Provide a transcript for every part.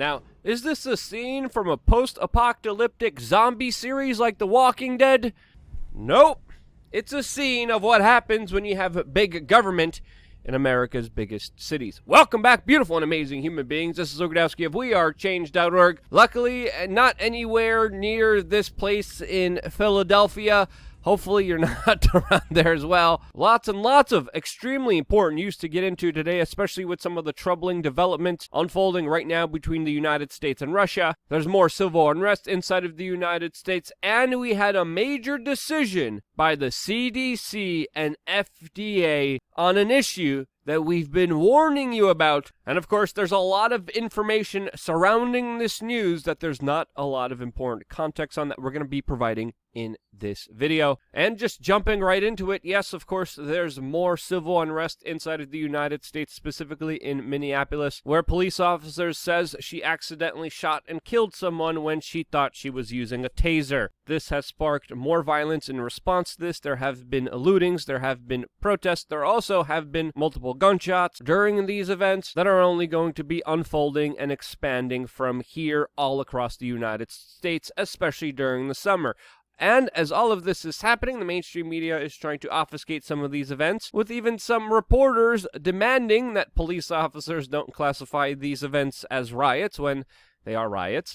Now, is this a scene from a post-apocalyptic zombie series like The Walking Dead? Nope. It's a scene of what happens when you have big government in America's biggest cities. Welcome back, beautiful and amazing human beings. This is Ogrodowski of WeAreChange.org. Luckily, not anywhere near this place in Philadelphia. Hopefully you're not around there as well. Lots and lots of extremely important news to get into today, especially with some of the troubling developments unfolding right now between the United States and Russia. There's more civil unrest inside of the United States, and we had a major decision by the CDC and FDA on an issue that we've been warning you about. And of course, there's a lot of information surrounding this news that there's not a lot of important context on that we're going to be providing in this video. And just jumping right into it, yes, of course, there's more civil unrest inside of the United States, specifically in Minneapolis, where police officers says she accidentally shot and killed someone when she thought she was using a taser. This has sparked more violence in response to this. There have been lootings, there have been protests, there also have been multiple gunshots during these events that are only going to be unfolding and expanding from here all across the United States, especially during the summer. And as all of this is happening, the mainstream media is trying to obfuscate some of these events, with even some reporters demanding that police officers don't classify these events as riots when they are riots.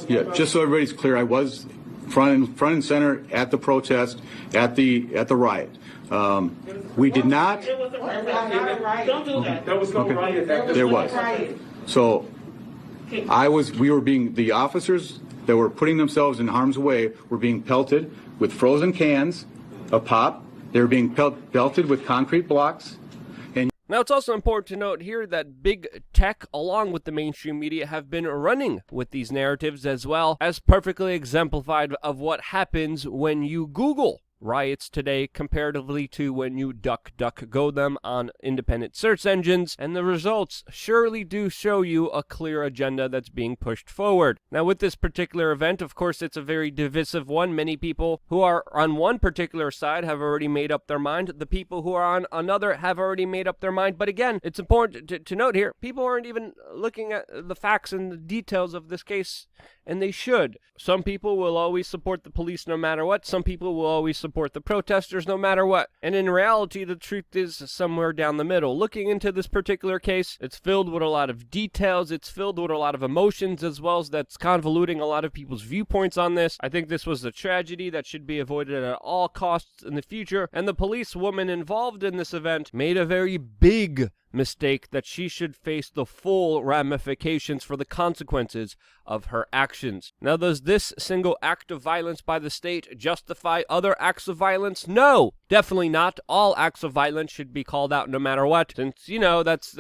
Yeah, just so everybody's clear, I was front and center at the protest, at the riot. We did not. It was a riot. Don't do that. There was no riot. There was. So the officers that were putting themselves in harm's way were being pelted with frozen cans of pop. They were being pelted with concrete blocks. Now, it's also important to note here that big tech, along with the mainstream media, have been running with these narratives as well, as perfectly exemplified of what happens when you Google riots today comparatively to when you DuckDuckGo them on independent search engines, and the results surely do show you a clear agenda that's being pushed forward. Now, with this particular event, of course, it's a very divisive one. Many people who are on one particular side have already made up their mind. The people who are on another have already made up their mind. But again, it's important to note here, people aren't even looking at the facts and the details of this case, and they should. Some people will always support the police no matter what. Some people will always support the protesters no matter what. And in reality, the truth is somewhere down the middle. Looking into this particular case, it's filled with a lot of details. It's filled with a lot of emotions, as well as that's convoluting a lot of people's viewpoints on this. I think this was a tragedy that should be avoided at all costs in the future. And the policewoman involved in this event made a very big mistake that she should face the full ramifications for the consequences of her actions. Now, does this single act of violence by the state justify other acts of violence? No, definitely not. All acts of violence should be called out no matter what, since, you know, that's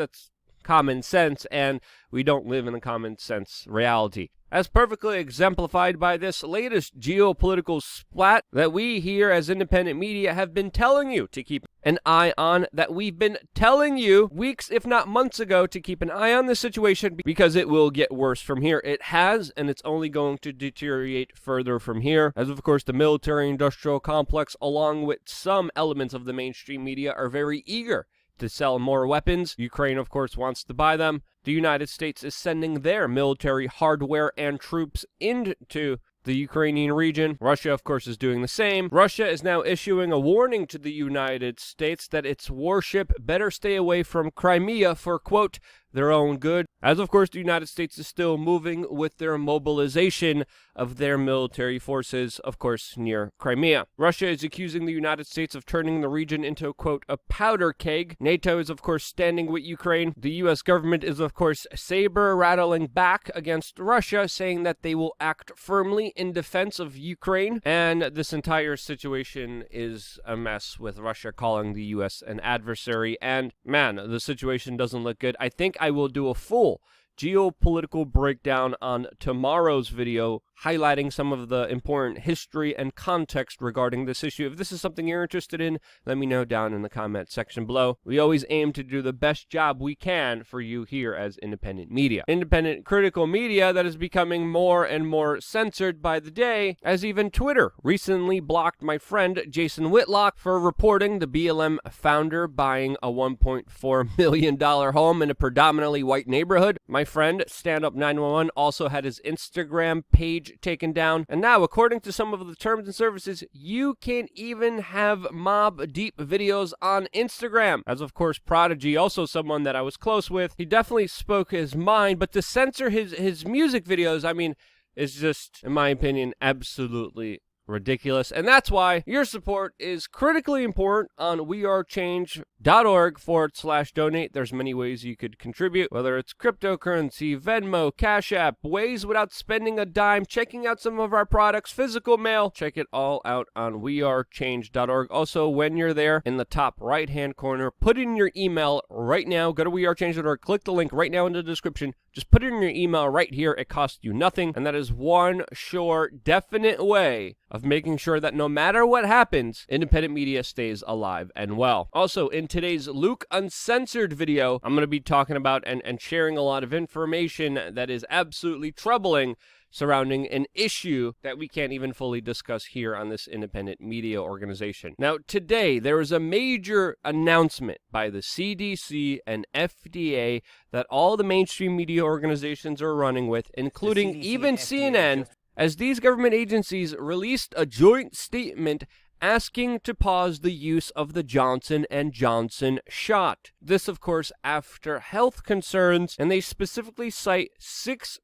common sense, and we don't live in a common sense reality. As perfectly exemplified by this latest geopolitical splat that we here as independent media have been telling you to keep an eye on, that we've been telling you weeks, if not months ago, to keep an eye on this situation because it will get worse from here. It has, and it's only going to deteriorate further from here, as of course the military-industrial complex, along with some elements of the mainstream media, are very eager to sell more weapons. Ukraine, of course, wants to buy them. The United States is sending their military hardware and troops into the Ukrainian region. Russia, of course, is doing the same. Russia is now issuing a warning to the United States that its warship better stay away from Crimea for, quote, their own good, as of course the United States is still moving with their mobilization of their military forces, of course, near Crimea. Russia is accusing the United States of turning the region into, quote, a powder keg. NATO is, of course, standing with Ukraine. The U.S. government is, of course, saber-rattling back against Russia, saying that they will act firmly in defense of Ukraine. And this entire situation is a mess, with Russia calling the U.S. an adversary. And, man, the situation doesn't look good. I think I will do a full geopolitical breakdown on tomorrow's video, highlighting some of the important history and context regarding this issue. If this is something you're interested in, let me know down in the comment section below. We always aim to do the best job we can for you here as independent media. Independent critical media that is becoming more and more censored by the day, as even Twitter recently blocked my friend Jason Whitlock for reporting the BLM founder buying a $1.4 million home in a predominantly white neighborhood. My My friend, Stand Up 911, also had his Instagram page taken down. And now, according to some of the terms and services, you can't even have Mob Deep videos on Instagram. As of course, Prodigy, also someone that I was close with, he definitely spoke his mind, but to censor his music videos, I mean, is just, in my opinion, absolutely ridiculous. And that's why your support is critically important on WeAreChange.org/donate. There's many ways you could contribute, whether it's cryptocurrency, Venmo, Cash App, ways without spending a dime, checking out some of our products, physical mail. Check it all out on WeAreChange.org. Also, when you're there, in the top right-hand corner, put in your email right now. Go to WeAreChange.org, click the link right now in the description. Just put it in your email right here. It costs you nothing. And that is one sure, definite way of making sure that no matter what happens, independent media stays alive and well. Also, in today's Luke Uncensored video, I'm going to be talking about and sharing a lot of information that is absolutely troubling surrounding an issue that we can't even fully discuss here on this independent media organization. Now, today, there is a major announcement by the CDC and FDA that all the mainstream media organizations are running with, including even CNN, as these government agencies released a joint statement asking to pause the use of the Johnson & Johnson shot. This, of course, after health concerns, and they specifically cite 6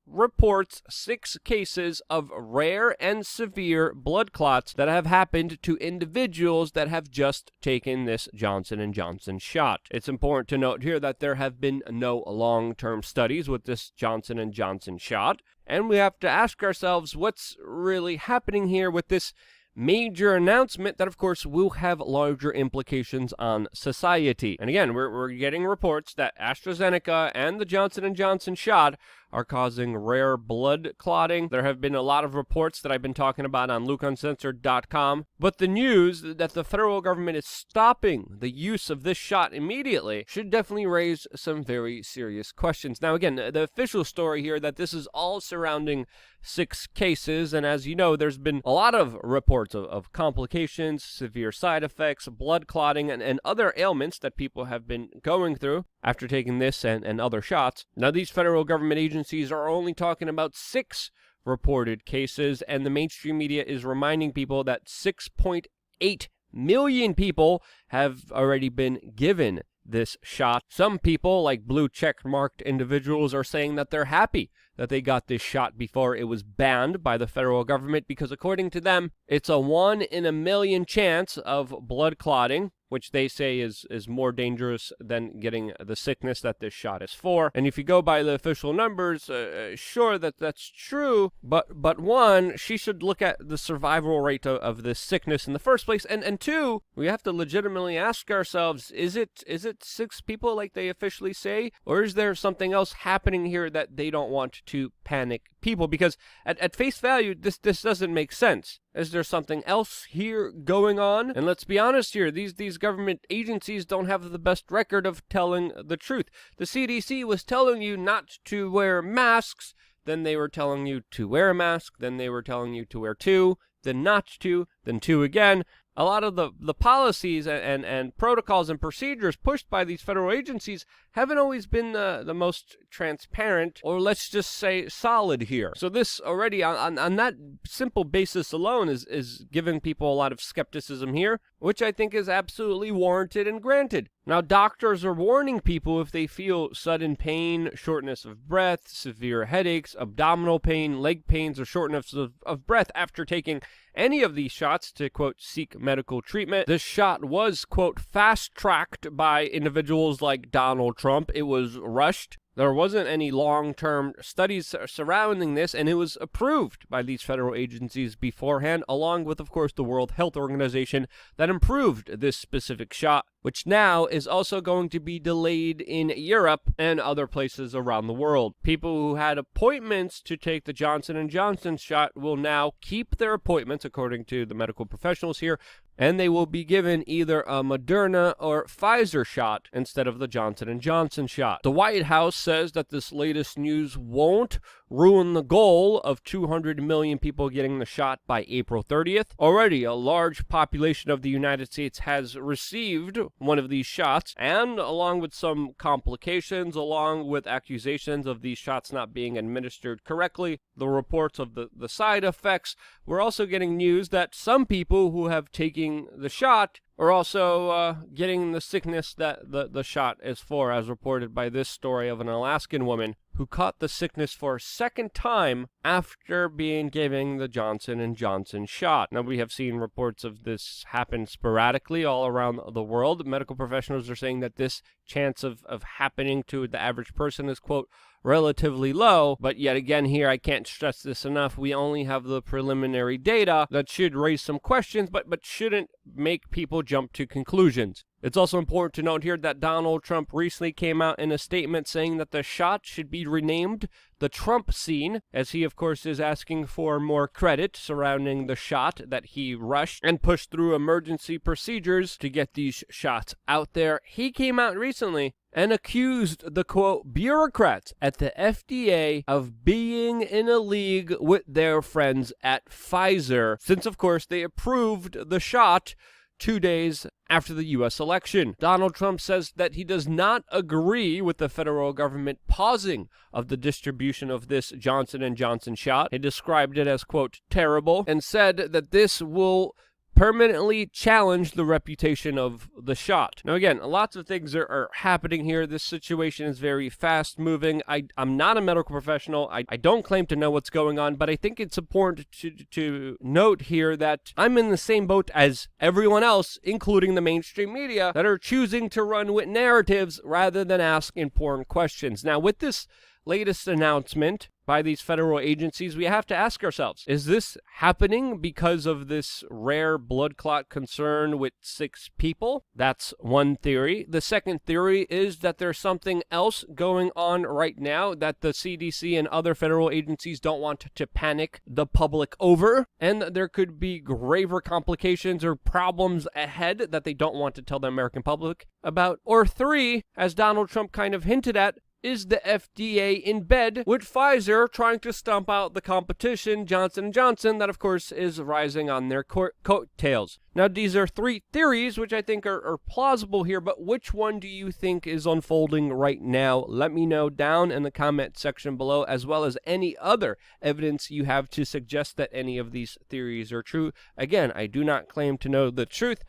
cases of rare and severe blood clots that have happened to individuals that have just taken this Johnson & Johnson shot. It's important to note here that there have been no long-term studies with this Johnson & Johnson shot, and we have to ask ourselves what's really happening here with this major announcement that, of course, will have larger implications on society. And again, we're getting reports that AstraZeneca and the Johnson & Johnson shot are causing rare blood clotting. There have been a lot of reports that I've been talking about on LukeUncensored.com, but the news that the federal government is stopping the use of this shot immediately should definitely raise some very serious questions. Now, again, the official story here that this is all surrounding 6 cases, and as you know, there's been a lot of reports of complications, severe side effects, blood clotting, and other ailments that people have been going through after taking this and other shots. Now, these federal government agencies are only talking about 6 reported cases, and the mainstream media is reminding people that 6.8 million people have already been given this shot. Some people, like blue check-marked individuals, are saying that they're happy that they got this shot before it was banned by the federal government, because according to them, it's a 1 in a million chance of blood clotting, which they say is more dangerous than getting the sickness that this shot is for. And if you go by the official numbers, sure, that's true, but 1, she should look at the survival rate of this sickness in the first place, and 2, we have to legitimately ask ourselves, is it 6 people like they officially say, or is there something else happening here that they don't want to panic people? Because at face value, this doesn't make sense. Is there something else here going on? And let's be honest here, these government agencies don't have the best record of telling the truth. The CDC was telling you not to wear masks, then they were telling you to wear a mask, then they were telling you to wear 2, then not to, then 2 again. A lot of the policies and protocols and procedures pushed by these federal agencies haven't always been the most transparent, or let's just say solid here. So this already, on that simple basis alone, is giving people a lot of skepticism here, which I think is absolutely warranted and granted. Now, doctors are warning people if they feel sudden pain, shortness of breath, severe headaches, abdominal pain, leg pains, or shortness of breath after taking any of these shots to, quote, seek medical treatment. This shot was, quote, fast-tracked by individuals like Donald Trump. It was rushed. There wasn't any long-term studies surrounding this, and it was approved by these federal agencies beforehand, along with, of course, the World Health Organization that approved this specific shot, which now is also going to be delayed in Europe and other places around the world. People who had appointments to take the Johnson & Johnson shot will now keep their appointments, according to the medical professionals here, and they will be given either a Moderna or Pfizer shot instead of the Johnson & Johnson shot. The White House says that this latest news won't ruin the goal of 200 million people getting the shot by April 30th. Already, a large population of the United States has received one of these shots, and along with some complications, along with accusations of these shots not being administered correctly, the reports of the side effects, we're also getting news that some people who have taken the shot are also getting the sickness that the shot is for, as reported by this story of an Alaskan woman who caught the sickness for a second time after being given the Johnson & Johnson shot. Now, we have seen reports of this happen sporadically all around the world. Medical professionals are saying that this chance of happening to the average person is, quote, relatively low, but yet again here, I can't stress this enough, we only have the preliminary data that should raise some questions, but shouldn't make people jump to conclusions. It's also important to note here that Donald Trump recently came out in a statement saying that the shot should be renamed the Trump scene, as he, of course, is asking for more credit surrounding the shot that he rushed and pushed through emergency procedures to get these shots out there. He came out recently and accused the, quote, bureaucrats at the FDA of being in a league with their friends at Pfizer, since, of course, they approved the shot 2 days after the U.S. election. Donald Trump says that he does not agree with the federal government pausing of the distribution of this Johnson & Johnson shot. He described it as, quote, terrible, and said that this will permanently challenge the reputation of the shot. Now, again, lots of things are happening here. This situation is very fast-moving. I'm not a medical professional. I don't claim to know what's going on, but I think it's important to note here that I'm in the same boat as everyone else, including the mainstream media, that are choosing to run with narratives rather than ask important questions. Now, with this latest announcement by these federal agencies, we have to ask ourselves, is this happening because of this rare blood clot concern with 6 people? That's one theory. The second theory is that there's something else going on right now that the CDC and other federal agencies don't want to panic the public over, and there could be graver complications or problems ahead that they don't want to tell the American public about. Or 3, as Donald Trump kind of hinted at, is the FDA in bed with Pfizer trying to stomp out the competition, Johnson & Johnson, that of course is rising on their coattails. Now, these are 3 theories which I think are plausible here, but which one do you think is unfolding right now? Let me know down in the comment section below, as well as any other evidence you have to suggest that any of these theories are true. Again, I do not claim to know the truth.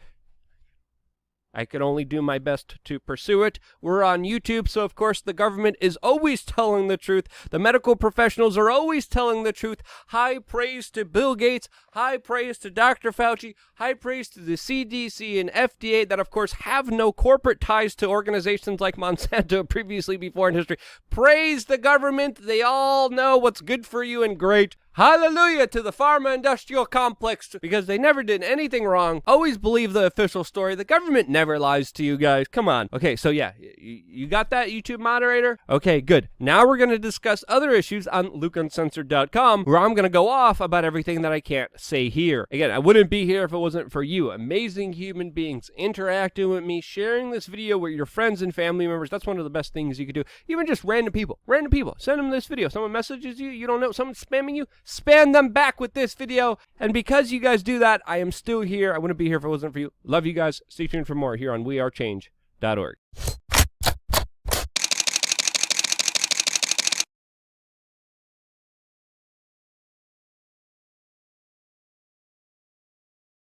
I can only do my best to pursue it. We're on YouTube, so of course the government is always telling the truth. The medical professionals are always telling the truth. High praise to Bill Gates, high praise to Dr. Fauci, high praise to the CDC and FDA that of course have no corporate ties to organizations like Monsanto previously before in history. Praise the government. They all know what's good for you and great. Hallelujah to the pharma industrial complex, because they never did anything wrong. Always believe the official story. The government never lies to you guys. Come on. Okay, so yeah, you got that, YouTube moderator? Okay, good. Now we're going to discuss other issues on LukeUncensored.com, where I'm going to go off about everything that I can't say here. Again, I wouldn't be here if it wasn't for you, amazing human beings, interacting with me, sharing this video with your friends and family members. That's one of the best things you could do. Even just random people. Send them this video. Someone messages you, you don't know, someone's spamming you, spam them back with this video. And because you guys do that, I am still here. I wouldn't be here if it wasn't for you. Love you guys. Stay tuned for more here on WeAreChange.org.